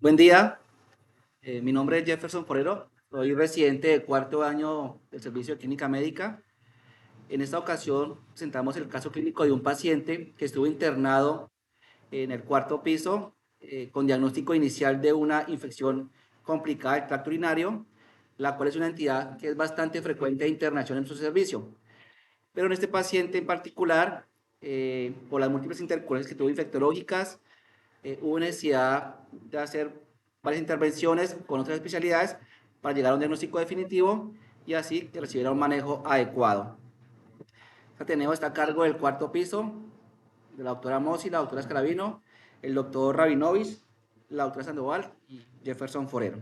Buen día, mi nombre es Jefferson Forero, soy residente de cuarto año del Servicio de Clínica Médica. En esta ocasión presentamos el caso clínico de un paciente que estuvo internado en el cuarto piso con diagnóstico inicial de una infección complicada del tracto urinario, la cual es una entidad que es bastante frecuente de internación en su servicio. Pero en este paciente en particular, por las múltiples interacciones que tuvo infectológicas, hubo necesidad de hacer varias intervenciones con otras especialidades para llegar a un diagnóstico definitivo y así que recibiera un manejo adecuado. Ateneo está a cargo del cuarto piso, de la doctora Mossi, la doctora Escalabino, el doctor Rabinovich, la doctora Sandoval y Jefferson Forero.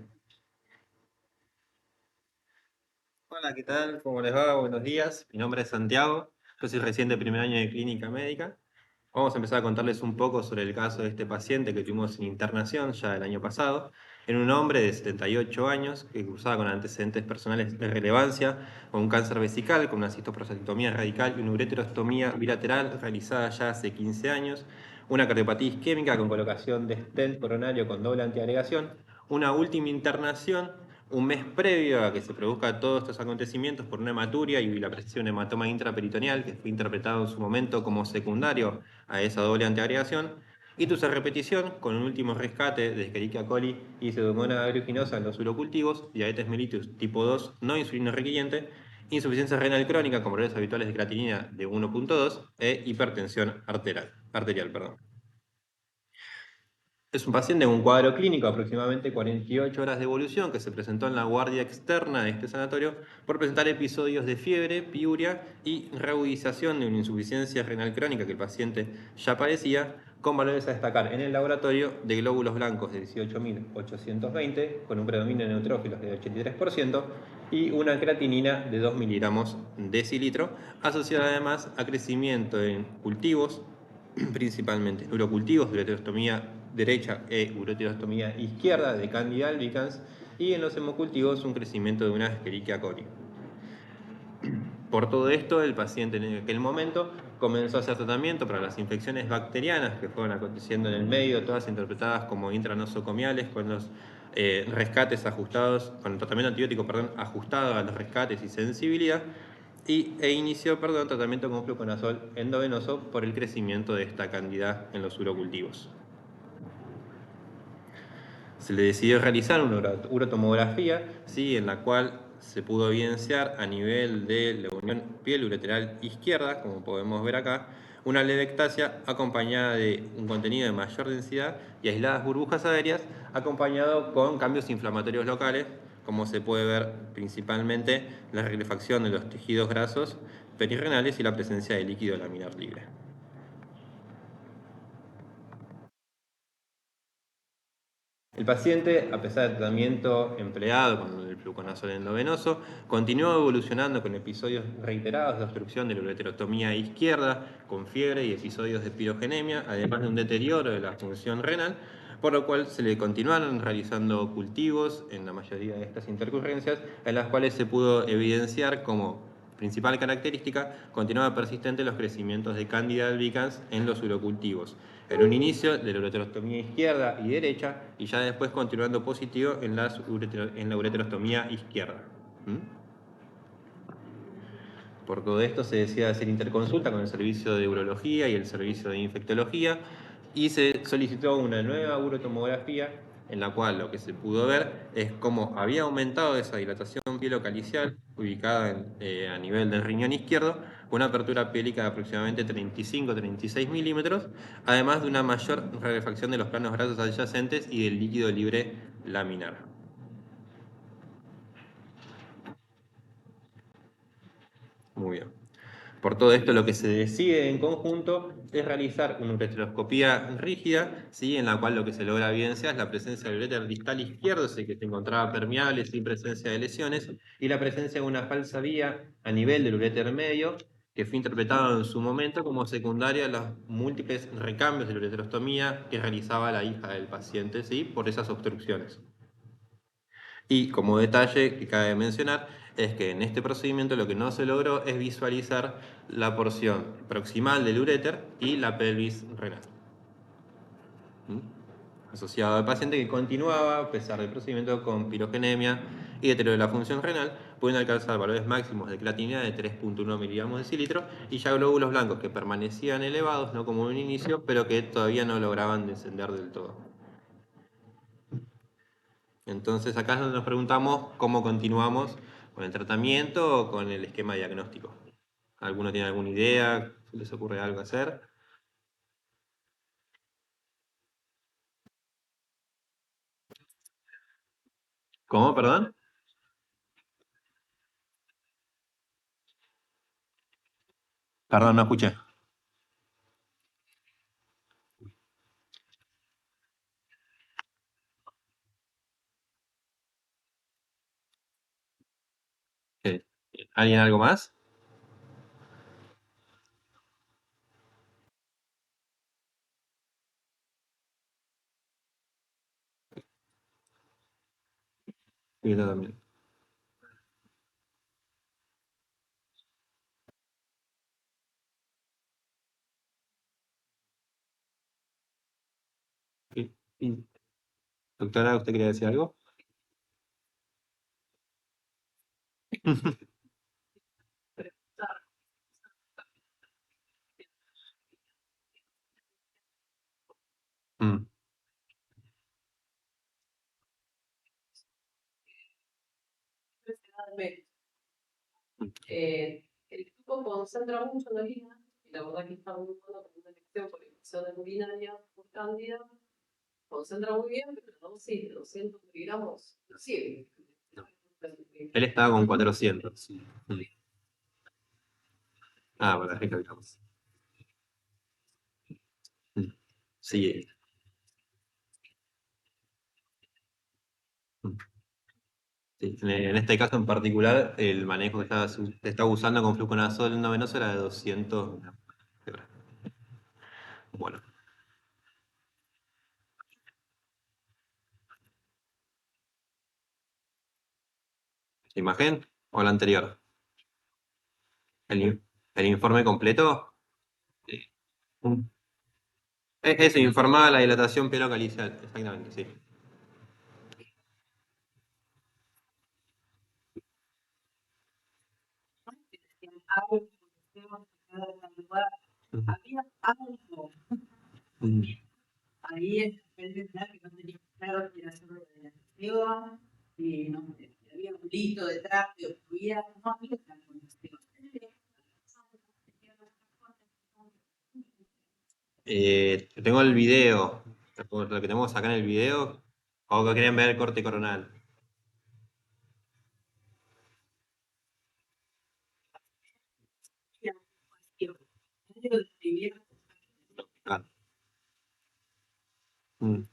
Hola, ¿qué tal? ¿Cómo les va? Buenos días. Mi nombre es Santiago. Yo soy recién de primer año de clínica médica. Vamos a empezar a contarles un poco sobre el caso de este paciente que tuvimos en internación ya el año pasado, en un hombre de 78 años que cursaba con antecedentes personales de relevancia, con un cáncer vesical, con una cistoprostatectomía radical y una ureterostomía bilateral realizada ya hace 15 años, una cardiopatía isquémica con colocación de stent coronario con doble antiagregación, una última internación un mes previo a que se produzcan todos estos acontecimientos por una hematuria y la presencia de un hematoma intraperitoneal que fue interpretado en su momento como secundario a esa doble antiagregación, ictus a repetición con un último rescate de Escherichia coli y Pseudomonas aeruginosa en los urocultivos, diabetes mellitus tipo 2 no insulino requiriente, insuficiencia renal crónica con valores habituales de creatinina de 1.2 e hipertensión arterial. Es un paciente con un cuadro clínico de aproximadamente 48 horas de evolución que se presentó en la guardia externa de este sanatorio por presentar episodios de fiebre, piuria y reagudización de una insuficiencia renal crónica que el paciente ya padecía, con valores a destacar en el laboratorio de glóbulos blancos de 18.820, con un predominio de neutrófilos de 83% y una creatinina de 2 miligramos decilitro, asociada además a crecimiento en cultivos, principalmente urocultivos, ureterostomía derecha e ureterostomía izquierda de Candida albicans, y en los hemocultivos un crecimiento de una Escherichia coli. Por todo esto, el paciente en aquel momento comenzó a hacer tratamiento para las infecciones bacterianas que fueron aconteciendo en el medio, todas interpretadas como intranosocomiales, con los rescates ajustados, con el tratamiento antibiótico, ajustado a los rescates y sensibilidad, e inició tratamiento con fluconazol endovenoso por el crecimiento de esta candida en los urocultivos. Se le decidió realizar una urotomografía, ¿sí?, en la cual se pudo evidenciar a nivel de la unión piel ureteral izquierda, como podemos ver acá, una leve ectasia acompañada de un contenido de mayor densidad y aisladas burbujas aéreas, acompañado con cambios inflamatorios locales, como se puede ver principalmente la ragrefacción de los tejidos grasos perirenales y la presencia de líquido laminar libre. El paciente, a pesar del tratamiento empleado con el fluconazol endovenoso, continuó evolucionando con episodios reiterados de obstrucción de la ureterostomía izquierda, con fiebre y episodios de pirogenemia, además de un deterioro de la función renal, por lo cual se le continuaron realizando cultivos en la mayoría de estas intercurrencias, en las cuales se pudo evidenciar como principal característica, continuaba persistente los crecimientos de Candida albicans en los urocultivos. En un inicio de la ureterostomía izquierda y derecha, y ya después continuando positivo en la ureterostomía izquierda. Por todo esto se decide hacer interconsulta con el servicio de urología y el servicio de infectología, y se solicitó una nueva urotomografía en la cual lo que se pudo ver es cómo había aumentado esa dilatación pielocalicial ubicada a nivel del riñón izquierdo, con una apertura pielica de aproximadamente 35-36 milímetros, además de una mayor rarefacción de los planos grasos adyacentes y del líquido libre laminar. Muy bien. Por todo esto, lo que se decide en conjunto es realizar una ureteroscopía rígida, ¿sí?, en la cual lo que se logra evidenciar es la presencia del uréter distal izquierdo, que se encontraba permeable sin presencia de lesiones, y la presencia de una falsa vía a nivel del uréter medio, que fue interpretado en su momento como secundaria a los múltiples recambios de la ureterostomía que realizaba la hija del paciente, ¿sí?, por esas obstrucciones. Y como detalle que cabe mencionar es que en este procedimiento lo que no se logró es visualizar la porción proximal del uréter y la pelvis renal. asociado al paciente que continuaba, a pesar del procedimiento, con pirogenemia y deterioro de la función renal, pudiendo alcanzar valores máximos de creatinina de 3,1 miligramos de decilitro y ya glóbulos blancos que permanecían elevados, no como en un inicio, pero que todavía no lograban descender del todo. Entonces acá es donde nos preguntamos cómo continuamos con el tratamiento o con el esquema diagnóstico. ¿Alguno tiene alguna idea? ¿Se les ocurre algo hacer? ¿Cómo, perdón? Perdón, no escuché. Sí. ¿Alguien algo más? Sí, yo también. Sí, sí. Doctora, ¿usted quería decir algo? Mm, mm, El equipo concentra mucho en la orina y la verdad que está muy bueno con una elección por infecciones urinarias por cándida. Concentra muy bien, pero la dosis de 200 miligramos no sirve. no. Él estaba con 400. Mm. Ah, bueno, recalcamos. Mm. Sí. Mm. Sí. En este caso en particular, el manejo que estaba usando con fluconazol endovenoso era de 200 gramos. Bueno, ¿la imagen o la anterior? ¿El informe completo? Sí. Mm. Eso, informaba la dilatación perocalicial, exactamente, sí. Mm. Había algo Mm. ahí en el que no tenía claro que era solo de la gestión, y no, había un lito detrás que obstruía, no había una conexión. Tengo el video, lo que tenemos acá en el video, o que querían ver el corte coronal. Ah, mm.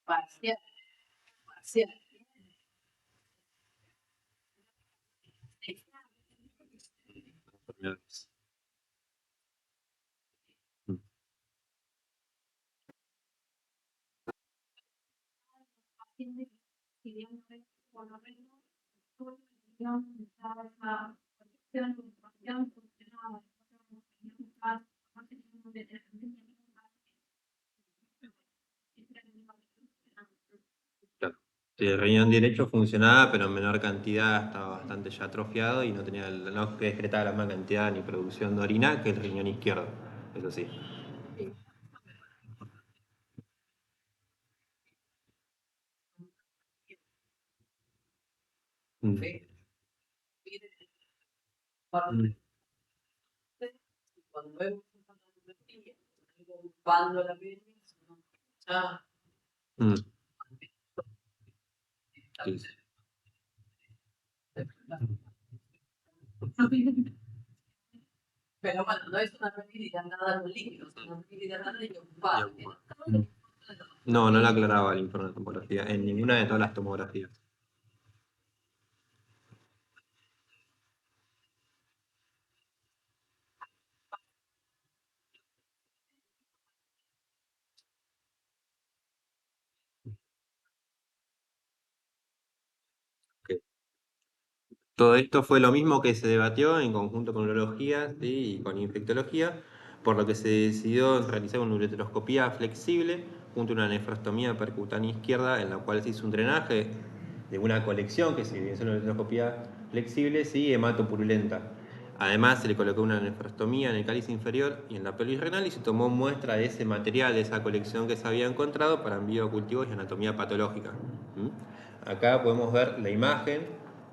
Parcial, parcial. Mm. Claro. Sí, el riñón derecho funcionaba, pero en menor cantidad, estaba bastante ya atrofiado y no tenía no que excretaba la misma cantidad ni producción de orina que el riñón izquierdo, eso sí. Mm. Mm. Cuando vemos cuando la pena, ah, Mm. Sí, sí. pero bueno, no es una pérdida nada con líquidos, es una pérdida nada de ocupar. Mm. No, no la aclaraba el informe de tomografía, en ninguna de todas las tomografías. Todo esto fue lo mismo que se debatió en conjunto con urología, ¿sí? Y con infectología, por lo que se decidió realizar una ureteroscopía flexible junto a una nefrostomía percutánea izquierda, en la cual se hizo un drenaje de una colección que se evidenció en la ureteroscopía flexible, sí, hematopurulenta. Además, se le colocó una nefrostomía en el cáliz inferior y en la pelvis renal y se tomó muestra de ese material, de esa colección que se había encontrado para envío a cultivos y anatomía patológica. Acá podemos ver la imagen,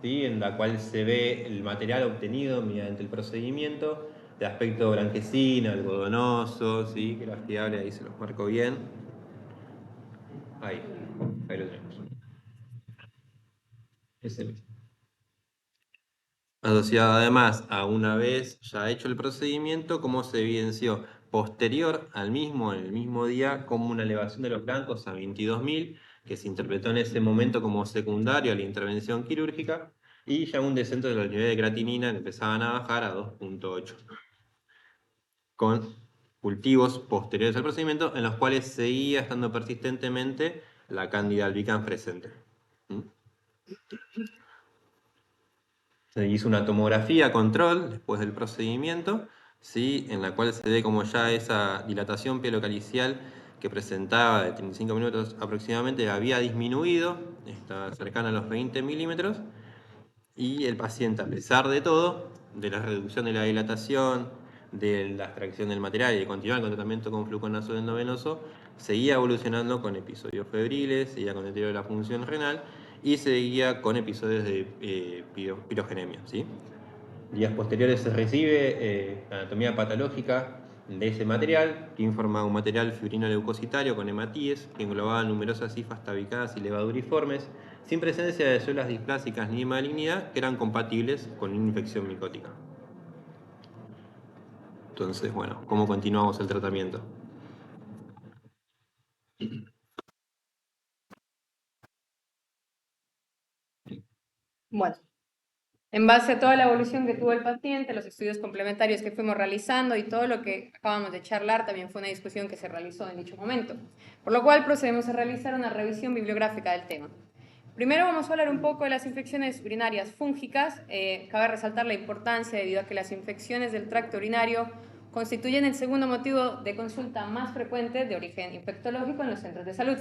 ¿sí? En la cual se ve el material obtenido mediante el procedimiento de aspecto blanquecino, algodonoso, ¿sí? Que era fiable, ahí se los marco bien. Ahí lo tenemos. Ese mismo. Asociado además a una vez ya hecho el procedimiento, como se evidenció posterior al mismo, en el mismo día, como una elevación de los blancos a 22.000, que se interpretó en ese momento como secundario a la intervención quirúrgica, y ya un descenso de los niveles de creatinina que empezaban a bajar a 2.8, con cultivos posteriores al procedimiento en los cuales seguía estando persistentemente la Candida albicans presente. Se hizo una tomografía control después del procedimiento, ¿sí? En la cual se ve como ya esa dilatación pielocalicial que presentaba de 35 minutos aproximadamente había disminuido, está cercana a los 20 milímetros, y el paciente, a pesar de todo, de la reducción de la dilatación, de la extracción del material y de continuar con tratamiento con fluconazo endovenoso, seguía evolucionando con episodios febriles, seguía con deterioro de la función renal y seguía con episodios de pirogenemia, ¿sí? Días posteriores se recibe anatomía patológica de ese material, que informa un material fibrino-leucocitario con hematíes, que englobaba numerosas cifas tabicadas y levaduriformes, sin presencia de células displásicas ni malignidad, que eran compatibles con una infección micótica. Entonces, bueno, ¿cómo continuamos el tratamiento? Bueno, en base a toda la evolución que tuvo el paciente, los estudios complementarios que fuimos realizando y todo lo que acabamos de charlar, también fue una discusión que se realizó en dicho momento, por lo cual procedemos a realizar una revisión bibliográfica del tema. Primero vamos a hablar un poco de las infecciones urinarias fúngicas. Cabe resaltar la importancia debido a que las infecciones del tracto urinario constituyen el segundo motivo de consulta más frecuente de origen infectológico en los centros de salud.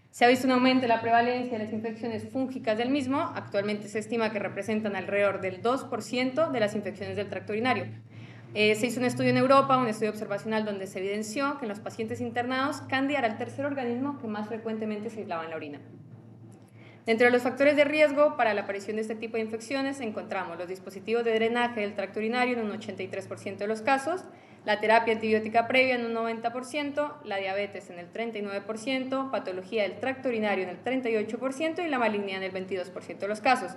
Se ha visto un aumento en la prevalencia de las infecciones fúngicas del mismo. Actualmente se estima que representan alrededor del 2% de las infecciones del tracto urinario. Se hizo un estudio en Europa, un estudio observacional donde se evidenció que en los pacientes internados Candida era el tercer organismo que más frecuentemente se aislaba en la orina. Dentro de los factores de riesgo para la aparición de este tipo de infecciones encontramos los dispositivos de drenaje del tracto urinario en un 83% de los casos, la terapia antibiótica previa en un 90%, la diabetes en el 39%, patología del tracto urinario en el 38% y la malignidad en el 22% de los casos.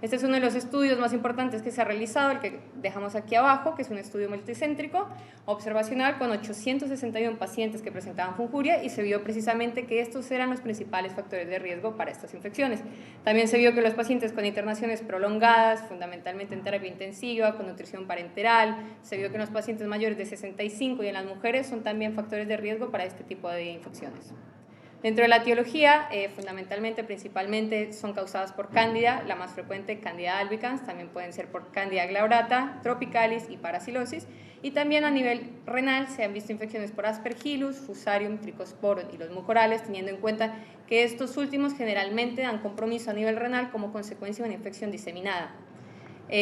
Este es uno de los estudios más importantes que se ha realizado, el que dejamos aquí abajo, que es un estudio multicéntrico, observacional con 861 pacientes que presentaban funjuria y se vio precisamente que estos eran los principales factores de riesgo para estas infecciones. También se vio que los pacientes con internaciones prolongadas, fundamentalmente en terapia intensiva, con nutrición parenteral, se vio que en los pacientes mayores de 65 y en las mujeres son también factores de riesgo para este tipo de infecciones. Dentro de la etiología, fundamentalmente, principalmente son causadas por cándida, la más frecuente Candida albicans, también pueden ser por Candida glaurata, tropicalis y paracilosis, y también a nivel renal se han visto infecciones por Aspergillus, Fusarium, Trichosporum y los mucorales, teniendo en cuenta que estos últimos generalmente dan compromiso a nivel renal como consecuencia de una infección diseminada.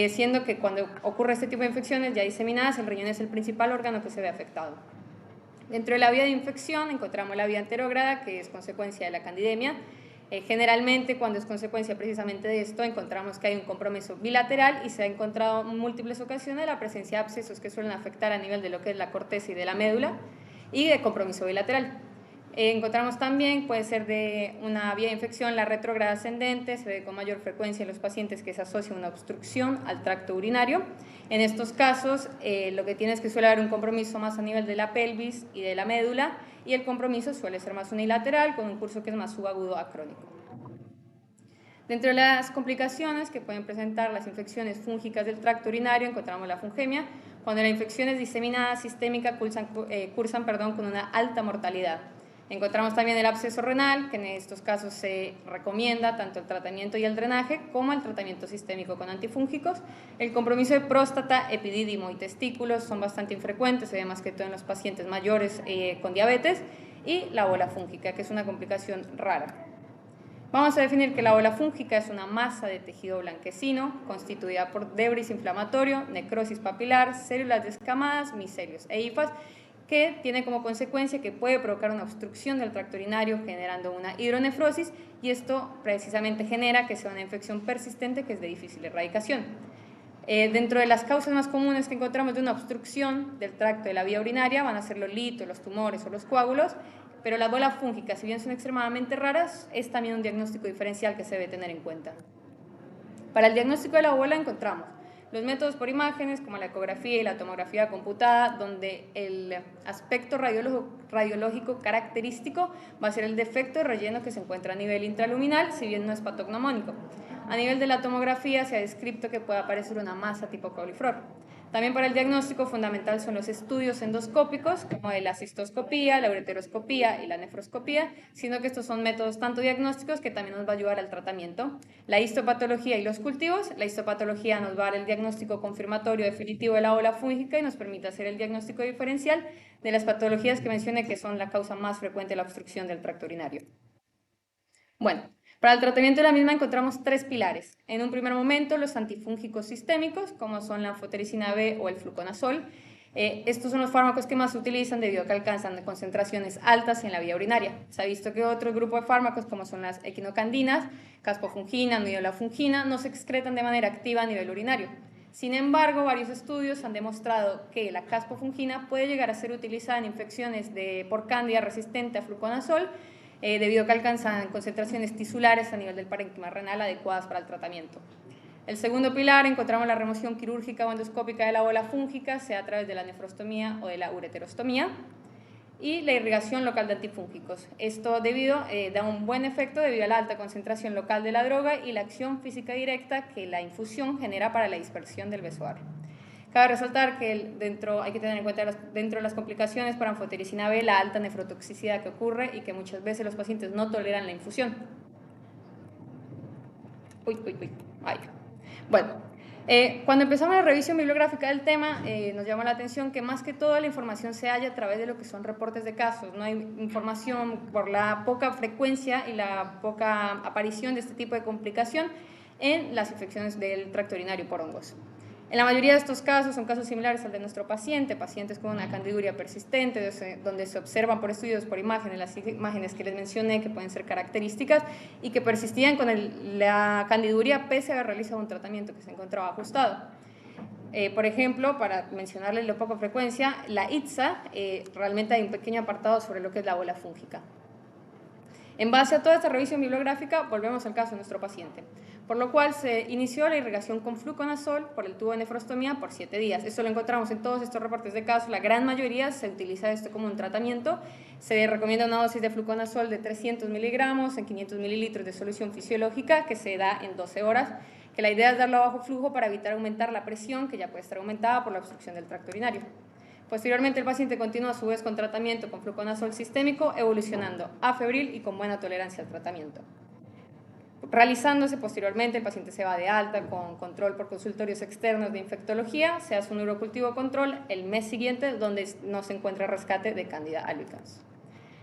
Siendo que cuando ocurre este tipo de infecciones ya diseminadas, el riñón es el principal órgano que se ve afectado. Dentro de la vía de infección encontramos la vía anterógrada, que es consecuencia de la candidemia. Generalmente, cuando es consecuencia precisamente de esto, encontramos que hay un compromiso bilateral y se ha encontrado en múltiples ocasiones la presencia de abscesos que suelen afectar a nivel de lo que es la corteza y de la médula y de compromiso bilateral. Encontramos también, puede ser de una vía de infección, la retrógrada ascendente, se ve con mayor frecuencia en los pacientes que se asocia una obstrucción al tracto urinario. En estos casos, lo que tiene es que suele haber un compromiso más a nivel de la pelvis y de la médula, y el compromiso suele ser más unilateral, con un curso que es más subagudo a crónico. Dentro de las complicaciones que pueden presentar las infecciones fúngicas del tracto urinario, encontramos la fungemia, cuando la infección es diseminada sistémica cursan con una alta mortalidad. Encontramos también el absceso renal, que en estos casos se recomienda tanto el tratamiento y el drenaje como el tratamiento sistémico con antifúngicos. El compromiso de próstata, epidídimo y testículos son bastante infrecuentes, se ve más que todo en los pacientes mayores con diabetes, y la bola fúngica, que es una complicación rara. Vamos a definir que la bola fúngica es una masa de tejido blanquecino constituida por debris inflamatorio, necrosis papilar, células descamadas, micelios e hifas, que tiene como consecuencia que puede provocar una obstrucción del tracto urinario generando una hidronefrosis, y esto precisamente genera que sea una infección persistente que es de difícil erradicación. Dentro de las causas más comunes que encontramos de una obstrucción del tracto de la vía urinaria van a ser los litos, los tumores o los coágulos, pero las bolas fúngicas, si bien son extremadamente raras, es también un diagnóstico diferencial que se debe tener en cuenta. Para el diagnóstico de la bola encontramos los métodos por imágenes como la ecografía y la tomografía computada, donde el aspecto radiológico característico va a ser el defecto de relleno que se encuentra a nivel intraluminal, si bien no es patognomónico. A nivel de la tomografía se ha descrito que puede aparecer una masa tipo coliflor. También para el diagnóstico fundamental son los estudios endoscópicos, como la cistoscopía, la ureteroscopía y la nefroscopía, sino que estos son métodos tanto diagnósticos que también nos va a ayudar al tratamiento. La histopatología y los cultivos. La histopatología nos va a dar el diagnóstico confirmatorio definitivo de la bola fúngica y nos permite hacer el diagnóstico diferencial de las patologías que mencioné que son la causa más frecuente de la obstrucción del tracto urinario. Bueno, para el tratamiento de la misma encontramos tres pilares. En un primer momento, los antifúngicos sistémicos, como son la anfotericina B o el fluconazol. Estos son los fármacos que más se utilizan debido a que alcanzan concentraciones altas en la vía urinaria. Se ha visto que otro grupo de fármacos, como son las equinocandinas, caspofungina, nidolafungina, no se excretan de manera activa a nivel urinario. Sin embargo, varios estudios han demostrado que la caspofungina puede llegar a ser utilizada en infecciones por cándida resistente a fluconazol, debido a que alcanzan concentraciones tisulares a nivel del parénquima renal adecuadas para el tratamiento. El segundo pilar encontramos la remoción quirúrgica o endoscópica de la bola fúngica, sea a través de la nefrostomía o de la ureterostomía, y la irrigación local de antifúngicos. Esto da un buen efecto debido a la alta concentración local de la droga y la acción física directa que la infusión genera para la dispersión del besoar. Cabe resaltar que hay que tener en cuenta dentro de las complicaciones para anfotericina B la alta nefrotoxicidad que ocurre y que muchas veces los pacientes no toleran la infusión. Ay. Bueno, cuando empezamos la revisión bibliográfica del tema, nos llamó la atención que más que todo la información se halla a través de lo que son reportes de casos. No hay información por la poca frecuencia y la poca aparición de este tipo de complicación en las infecciones del tracto urinario por hongos. En la mayoría de estos casos son casos similares al de nuestro paciente, pacientes con una candiduria persistente, donde se observan por estudios por imágenes, las imágenes que les mencioné que pueden ser características y que persistían con la candiduria pese a haber realizado un tratamiento que se encontraba ajustado. Por ejemplo, para mencionarles la poca frecuencia, la ITSA, realmente hay un pequeño apartado sobre lo que es la bola fúngica. En base a toda esta revisión bibliográfica, volvemos al caso de nuestro paciente, por lo cual se inició la irrigación con fluconazol por el tubo de nefrostomía por 7 días. Esto lo encontramos en todos estos reportes de casos, la gran mayoría se utiliza esto como un tratamiento. Se recomienda una dosis de fluconazol de 300 miligramos en 500 mililitros de solución fisiológica que se da en 12 horas, que la idea es darlo a bajo flujo para evitar aumentar la presión que ya puede estar aumentada por la obstrucción del tracto urinario. Posteriormente, el paciente continúa a su vez con tratamiento con fluconazol sistémico, evolucionando a febril y con buena tolerancia al tratamiento. Realizándose posteriormente, el paciente se va de alta con control por consultorios externos de infectología, se hace un urocultivo control el mes siguiente donde no se encuentra rescate de Candida albicans.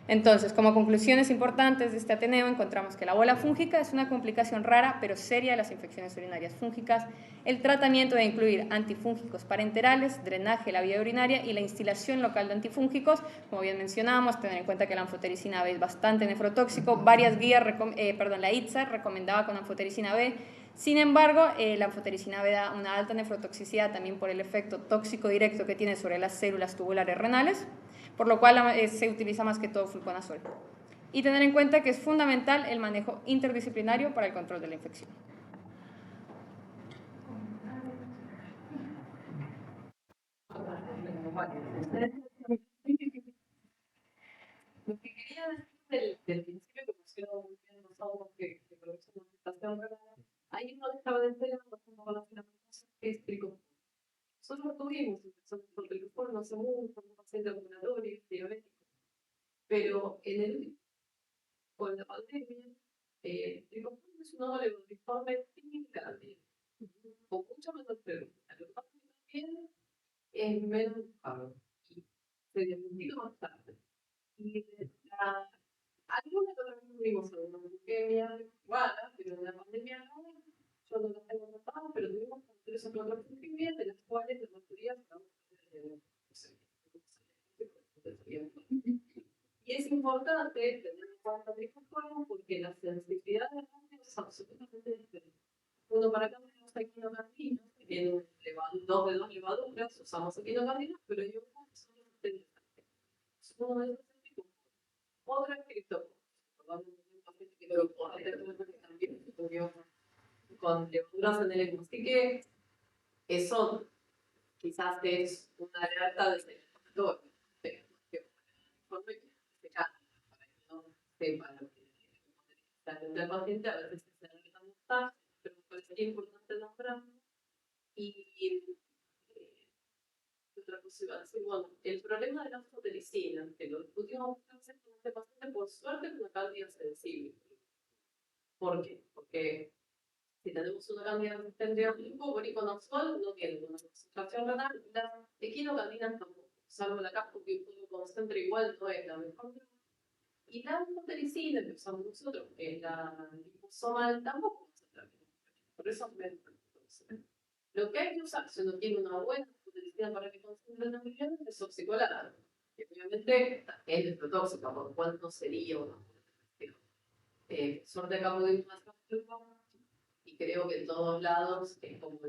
Entonces, como conclusiones importantes de este Ateneo, encontramos que la bola fúngica es una complicación rara pero seria de las infecciones urinarias fúngicas. El tratamiento debe incluir antifúngicos parenterales, drenaje de la vía urinaria y la instilación local de antifúngicos. Como bien mencionábamos, tener en cuenta que la anfotericina B es bastante nefrotóxico. Varias guías, la ITSA recomendaba con anfotericina B. Sin embargo, la anfotericina B da una alta nefrotoxicidad también por el efecto tóxico directo que tiene sobre las células tubulares renales, por lo cual se utiliza más que todo fluconazol. Y tener en cuenta que es fundamental el manejo interdisciplinario para el control de la infección. Lo que quería decir del principio que pusieron muy bien los ojos que produce una afectación renal, ahí no estaba enterando cómo van a hacer la cosa que es tricotón. Nosotros tuvimos infección por tricotón no hace mucho, un paciente ambulatorio, diabético. Pero con la pandemia, el conjunto es un óvulo uniforme grande, con mucha menos preguntas. Lo que pasa es que también es menos buscado y se diagnostica más tarde. Y algunas otras tuvimos alguna leucemia rara, pero en la pandemia no, yo no las tengo notadas, pero tuvimos 3 o 4 leucemias, de las cuales la mayoría y es importante tener en cuenta estas cosas porque la sensibilidad de la gente es absolutamente diferente. Uno para cada uno usa equinocandinos, que tienen dos de 2 levaduras, usamos equinocandinos, pero hay uno que son interesantes. Uno de esos es tipo, otro es criptófono. Un paciente que lo también estudió con levaduras en el ECMO. Así que eso quizás es una alerta de ese factor. Para que no sepa lo que está en el paciente, a veces se alerta más, pero me parecería importante nombrarlo. Y otra cosa iba a decir, bueno, el problema de la fotericina, que lo discutimos muchas veces con este paciente, por suerte es una cándida sensible. ¿Por qué? Porque si tenemos una cándida resistente al fluoroquinolol, no tiene una concentración renal, las equinocandinas tampoco, salvo la casco que uno concentra igual, no es la mejor. Y la fotericina que usamos nosotros, que es la liposomal, tampoco concentra bien. Por eso es menos. Lo que hay que usar si uno tiene una buena fotericina para que concentre en aminoácidos es oxicolato. Que obviamente es nefrotóxica, por lo cual no sería una suerte de campo de más y creo que en todos lados es como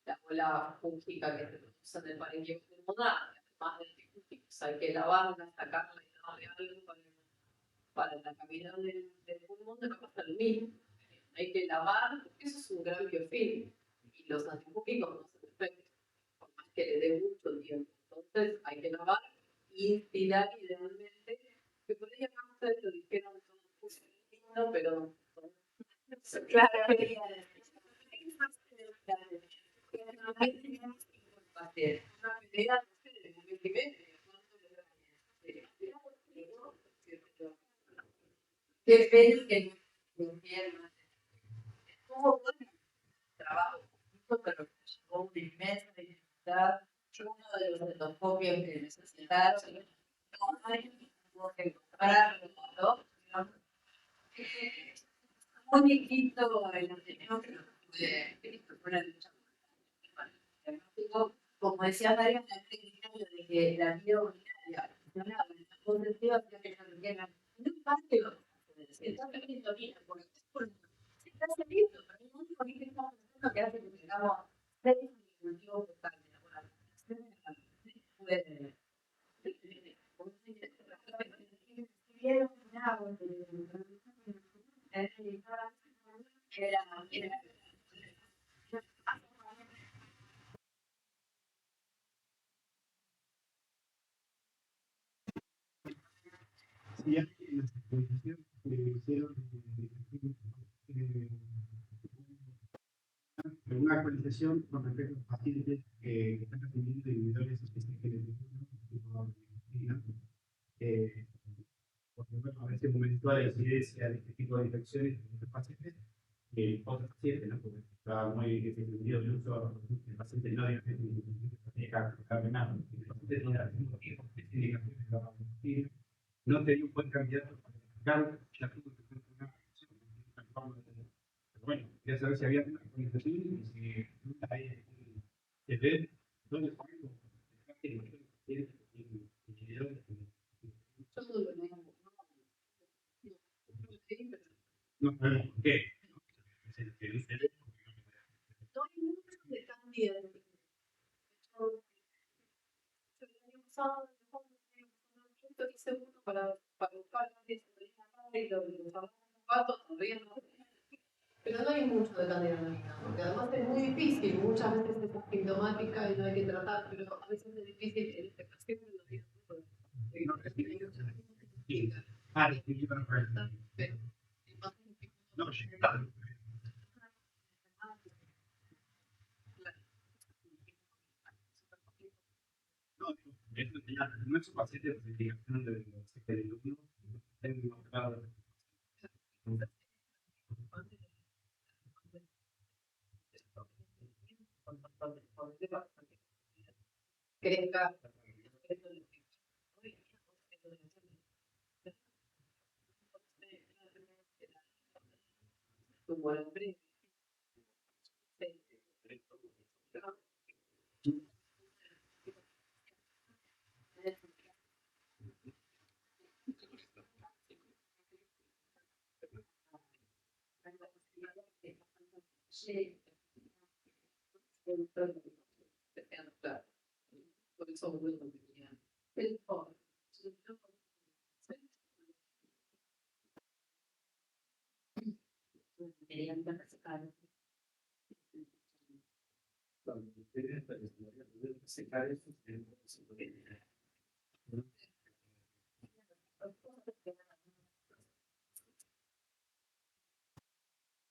la bola fúngica que se produce en el parénquima pulmonar, además del difúngico, hay que lavarla, sacarla y darle algo para la cavidad del pulmón, te va a pasar lo mismo. Hay que lavar, porque eso es un gran biofilm y los antifúngicos no se defenden, por más que le dé mucho tiempo. Entonces hay que lavar y instilar idealmente, que por ahí acá ustedes lo dijeron todo muy lindo, pero claro, qué pena que no entiendan. Estuvo bueno el trabajo, pero llevó una inmensa dificultad. Yo uno de los endoscopios que necesitaron, tuvo que comprarlo, ¿no? Muy distinto el anterior que lo tuve fuera de lucha. Como decía María, la criterio de que la vida ordinaria funcionaba en la positiva, que no tenía no parte de los está perdiendo vida, porque se está saliendo, pero el único que estamos haciendo que hace que tengamos 6 cultivos totales de Sí, hay en las actualizaciones que hicieron una actualización con respecto a los pacientes que están recibiendo individuales específicos de porque bueno, a veces momento de incidencia de este tipo de infecciones en estos pacientes que otros pacientes, ¿no? Porque está muy extendido el uso del paciente no tiene nada. El paciente no da ningún tipo de indicaciones de la patología. No sería un buen candidato para identificar, ya tuvo que tener una acción. Pero bueno, quería saber si había una actualización y si ahí se ve dónde están los pacientes no sabemos por qué. Es el que dice No hay mucho de cambio. Yo el año pasado, yo hice uno para buscar la pieza de la y lo usamos un rato, todavía no. Pero no hay mucho de candida nominal, porque además es muy difícil, muchas veces es asintomática y no hay que tratar, pero a veces es difícil en este paciente no hay no, llega. No, Esto ya no es un paciente de investigación del alumno, tengo mostrado. Crezca. Como el hombre. Por eso bueno, tenía el pobre. Querían sacar.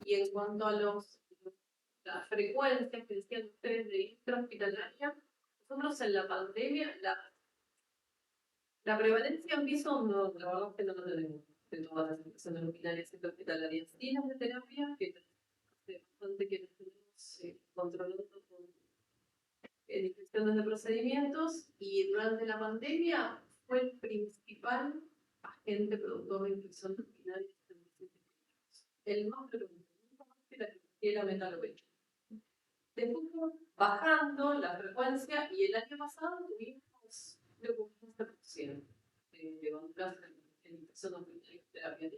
Y en cuanto a las frecuencias que decían ustedes de intrahospitalaria, nosotros en la pandemia, la prevalencia en piso, no, la verdad es que no lo tenemos de todas las infecciones hospitalarias intrahospitalarias. Sí, las de terapia, que hace bastante que las tenemos controlando con infecciones de procedimientos, y durante la pandemia fue el principal agente productor de infecciones hospitalarias en pacientes clínicos. El más frecuente, mucho más que la metalobecha. Después fue bajando la frecuencia y el año pasado tuvimos creo que un 15% de contraste en infección hospitalaria terapia.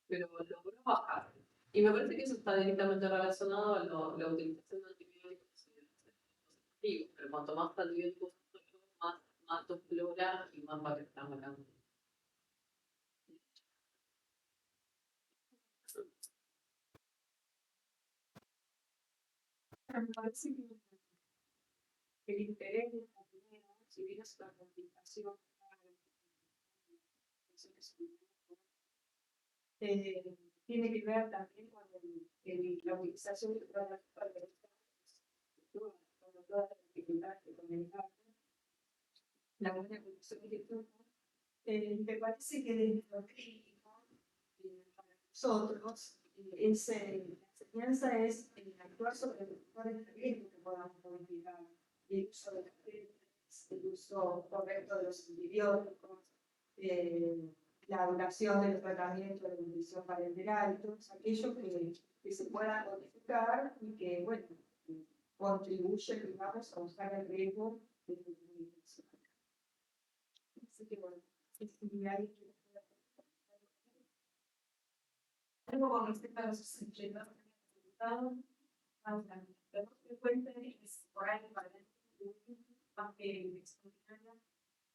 Pero logró bajar. Y me parece que eso está directamente relacionado a la utilización de antibióticos y de los efectivos. Pero cuanto más antibióticos más flora y más va a estar ganando. Me parece que el interés de la primera, si bien es la comunicación, tiene que ver también con la utilización de todas las con todas las dificultades que comunicar, la buena condición de turno. Me parece que desde lo crítico, para nosotros, la enseñanza es actuar sobre los factores de riesgo que podamos modificar, el uso de las técnicas, el uso correcto de los antibióticos, la duración del tratamiento de nutrición parenteral, todo aquello que se pueda modificar y que, bueno, contribuye, digamos, a buscar el riesgo de comunicación. Así que, bueno, algo con respecto a los sujetos que han preguntado, tenemos que cuenta es por ahí para más que extraordinaria,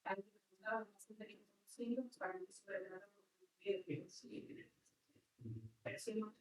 hay que preguntar a los científicos para que se pueda tratar con los pero si no